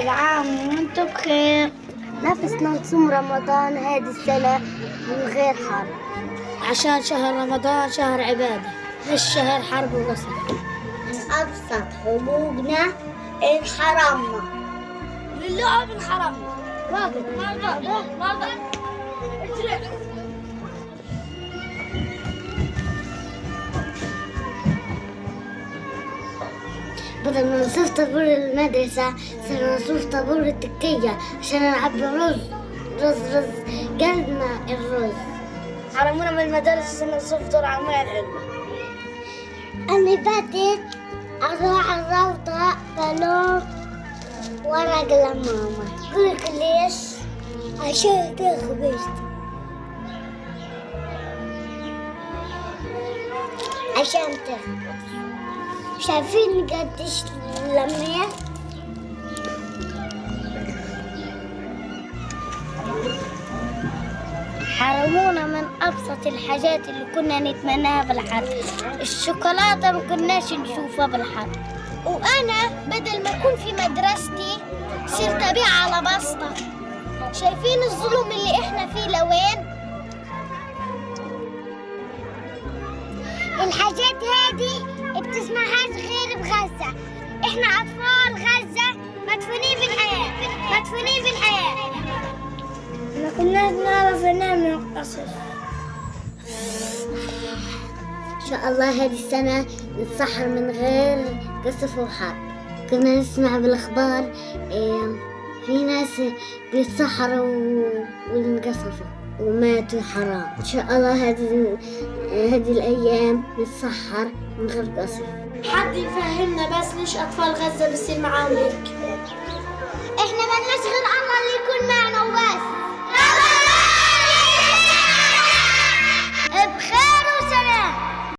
كل عام وانتم بخير. نفسنا نصوم رمضان هذه السنة من غير حرب، عشان شهر رمضان شهر عبادة، هالشهر حرب وغسل. من أبسط حقوقنا انحرمنا، للعب انحرمنا. واقف واقف بدل ما نصوف طابور المدرسة صرنا نصوف طابور التكية عشان نلعب رز قلبنا الرز. حرمونا من المدارس صرنا نصوف دور على المياه الحلوة. اللي فاتت أروح الروضة بلوم ورق لماما. قولك ليش؟ عشان تخبزت، عشان تخبز. شايفين قديش لمية؟ حرمونا من أبسط الحاجات اللي كنا نتمناها بالحرب. الشوكولاتة ما كناش نشوفها بالحرب. وأنا بدل ما أكون في مدرستي صرت أبيع على بسطة. شايفين الظلم اللي إحنا فيه لوين؟ الحاجات هذه بتسمعهاش غير بغزة. إحنا أطفال غزة مدفونين في الحياة، مدفونين في الحياة. ما كناش نعرف ننام من القصص. إن شاء الله هذه السنة نتسحر من غير قصف وحرب. كنا نسمع بالأخبار في ناس بيتسحروا وانقصفوا وماتوا حرام. إن شاء الله هذه الأيام نتسحر من غير قصف. حد يفهمنا بس ليش أطفال غزة بصير معاهم هيك؟ إحنا